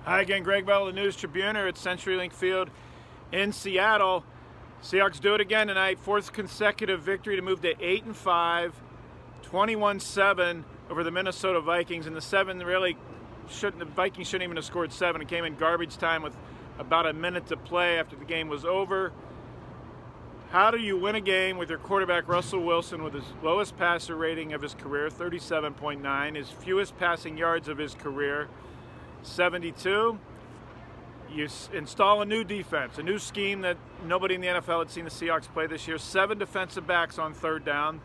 Hi again, Greg the News Tribune at CenturyLink Field in Seattle. Seahawks do it again tonight. Fourth consecutive victory to move to 8-5, 21-7 over the Minnesota Vikings. And the Vikings shouldn't even have scored 7. It came in garbage time with about a minute to play after the game was over. How do you win a game with your quarterback Russell Wilson with his lowest passer rating of his career, 37.9, his fewest passing yards of his career, 72. You install a new defense, a new scheme that nobody in the NFL had seen the Seahawks play this year. 7 defensive backs on third down,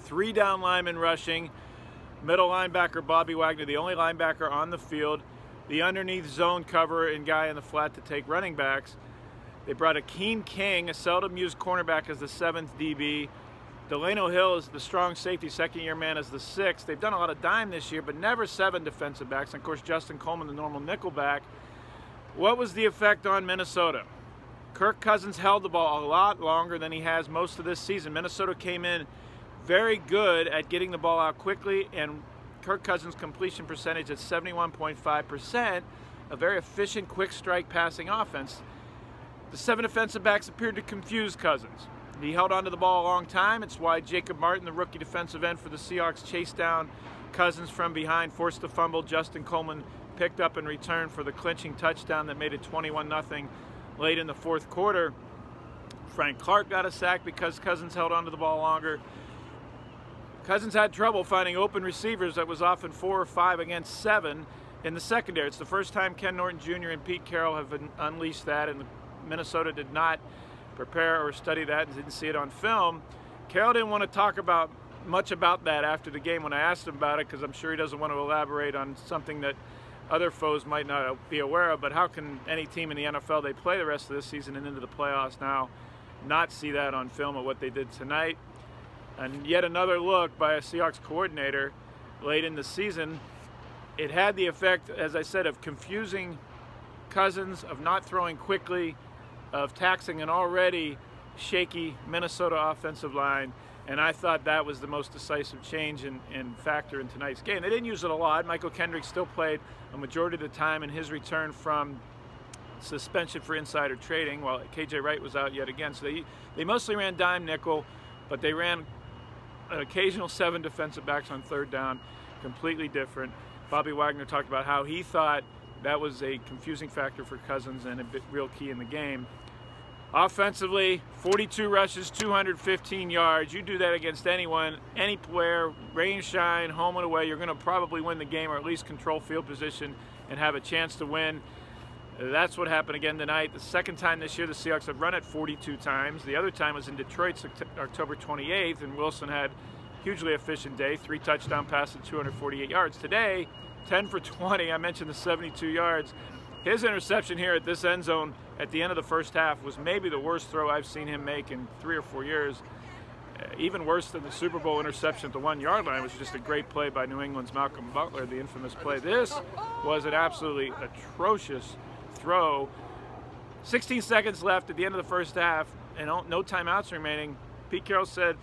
3 down linemen rushing, middle linebacker Bobby Wagner, the only linebacker on the field, the underneath zone cover and guy in the flat to take running backs. They brought Akeem King, a seldom used cornerback, as the 7th DB. Delano Hill is the strong safety, second-year man, as the 6th. They've done a lot of dime this year, but never 7 defensive backs. And, of course, Justin Coleman, the normal nickel back. What was the effect on Minnesota? Kirk Cousins held the ball a lot longer than he has most of this season. Minnesota came in very good at getting the ball out quickly, and Kirk Cousins' completion percentage at 71.5%, a very efficient, quick-strike passing offense. The 7 defensive backs appeared to confuse Cousins. He held onto the ball a long time. It's why Jacob Martin, the rookie defensive end for the Seahawks, chased down Cousins from behind, forced the fumble. Justin Coleman picked up and returned for the clinching touchdown that made it 21-0 late in the fourth quarter. Frank Clark got a sack because Cousins held onto the ball longer. Cousins had trouble finding open receivers. That was often 4 or 5 against 7 in the secondary. It's the first time Ken Norton Jr. and Pete Carroll have unleashed that, and Minnesota did not prepare or study that and didn't see it on film. Carroll didn't want to talk much about that after the game when I asked him about it, because I'm sure he doesn't want to elaborate on something that other foes might not be aware of. But how can any team in the NFL, they play the rest of this season and into the playoffs now, not see that on film of what they did tonight? And yet another look by a Seahawks coordinator late in the season. It had the effect, as I said, of confusing Cousins, of not throwing quickly, of taxing an already shaky Minnesota offensive line, and I thought that was the most decisive change and factor in tonight's game. They didn't use it a lot. Michael Kendrick still played a majority of the time in his return from suspension for insider trading, while KJ Wright was out yet again. So they mostly ran dime nickel, but they ran an occasional 7 defensive backs on third down, completely different. Bobby Wagner talked about how he thought that was a confusing factor for Cousins and a real key in the game. Offensively, 42 rushes, 215 yards. You do that against anyone, any player, rain, shine, home and away, you're going to probably win the game, or at least control field position and have a chance to win. That's what happened again tonight. The second time this year the Seahawks have run it 42 times. The other time was in Detroit, October 28th, and Wilson had a hugely efficient day, 3 touchdown passes, 248 yards. Today, 10 for 20. I mentioned the 72 yards. His interception here at this end zone at the end of the first half was maybe the worst throw I've seen him make in 3 or 4 years. Even worse than the Super Bowl interception at the 1-yard line, which was just a great play by New England's Malcolm Butler, the infamous play. This was an absolutely atrocious throw. 16 seconds left at the end of the first half and no timeouts remaining. Pete Carroll said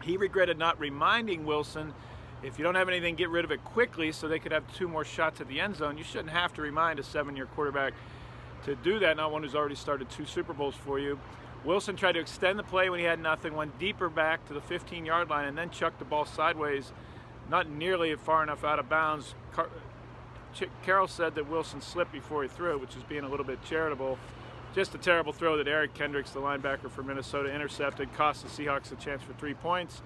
he regretted not reminding Wilson, if you don't have anything, get rid of it quickly so they could have 2 more shots at the end zone. You shouldn't have to remind a 7-year quarterback to do that, not one who's already started 2 Super Bowls for you. Wilson tried to extend the play when he had nothing, went deeper back to the 15-yard line, and then chucked the ball sideways, not nearly far enough out of bounds. Carroll said that Wilson slipped before he threw it, which is being a little bit charitable. Just a terrible throw that Eric Kendricks, the linebacker for Minnesota, intercepted, cost the Seahawks a chance for 3 points.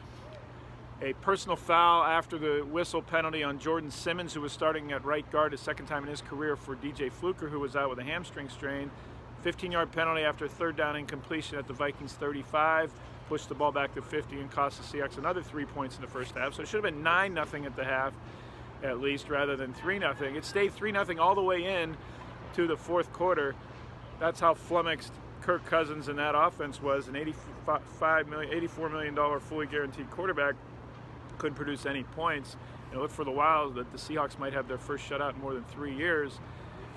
A personal foul after the whistle penalty on Jordan Simmons, who was starting at right guard, his second time in his career, for DJ Fluker, who was out with a hamstring strain. 15-yard penalty after a third down incompletion at the Vikings 35. Pushed the ball back to 50 and cost the Seahawks another 3 points in the first half. So it should have been 9-0 at the half, at least, rather than 3-0. It stayed 3-0 all the way in to the fourth quarter. That's how flummoxed Kirk Cousins and that offense was. An $84 million fully guaranteed quarterback couldn't produce any points. It looked for the while that the Seahawks might have their first shutout in more than 3 years.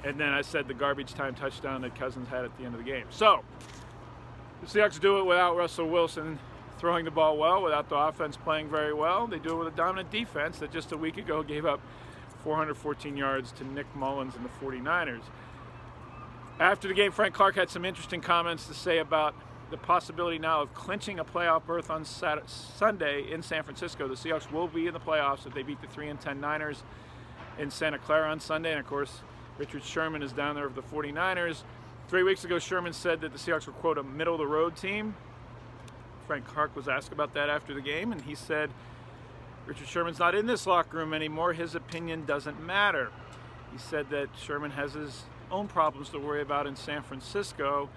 And then I said the garbage time touchdown that Cousins had at the end of the game. So the Seahawks do it without Russell Wilson throwing the ball well, without the offense playing very well. They do it with a dominant defense that just a week ago gave up 414 yards to Nick Mullins and the 49ers. After the game, Frank Clark had some interesting comments to say about the possibility now of clinching a playoff berth on Sunday in San Francisco. The Seahawks will be in the playoffs if they beat the 3-10 Niners in Santa Clara on Sunday. And of course, Richard Sherman is down there with the 49ers. 3 weeks ago, Sherman said that the Seahawks were, quote, a middle-of-the-road team. Frank Clark was asked about that after the game, and he said, Richard Sherman's not in this locker room anymore. His opinion doesn't matter. He said that Sherman has his own problems to worry about in San Francisco.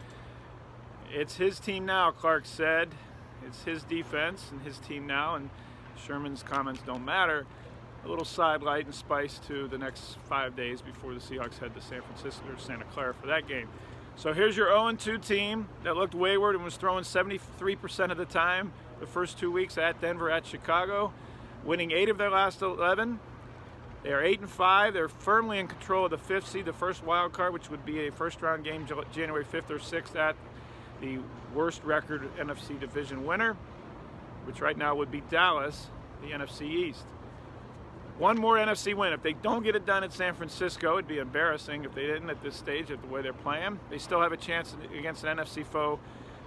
It's his team now, Clark said. It's his defense and his team now, and Sherman's comments don't matter. A little sidelight and spice to the next 5 days before the Seahawks head to San Francisco or Santa Clara for that game. So here's your 0-2 team that looked wayward and was throwing 73% of the time the first 2 weeks at Denver, at Chicago, winning 8 of their last 11. They are 8-5. They're firmly in control of the 5th seed, the first wild card, which would be a first-round game January 5th or 6th at the worst record NFC division winner, which right now would be Dallas, the NFC East. One more NFC win. If they don't get it done at San Francisco, it'd be embarrassing if they didn't at this stage of the way they're playing. They still have a chance against an NFC foe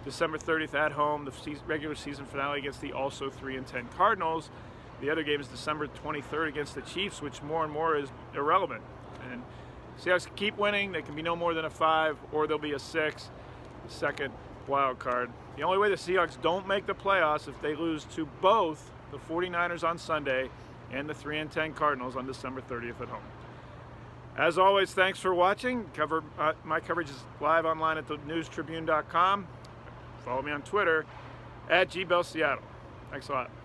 December 30th at home, the regular season finale against the also 3-10 Cardinals. The other game is December 23rd against the Chiefs, which more and more is irrelevant. And Seahawks keep winning. They can be no more than a 5, or they'll be a 6, the second wild card. The only way the Seahawks don't make the playoffs if they lose to both the 49ers on Sunday and the 3-10 Cardinals on December 30th at home. As always, thanks for watching. My coverage is live online at thenewstribune.com. Follow me on Twitter at GBellSeattle. Thanks a lot.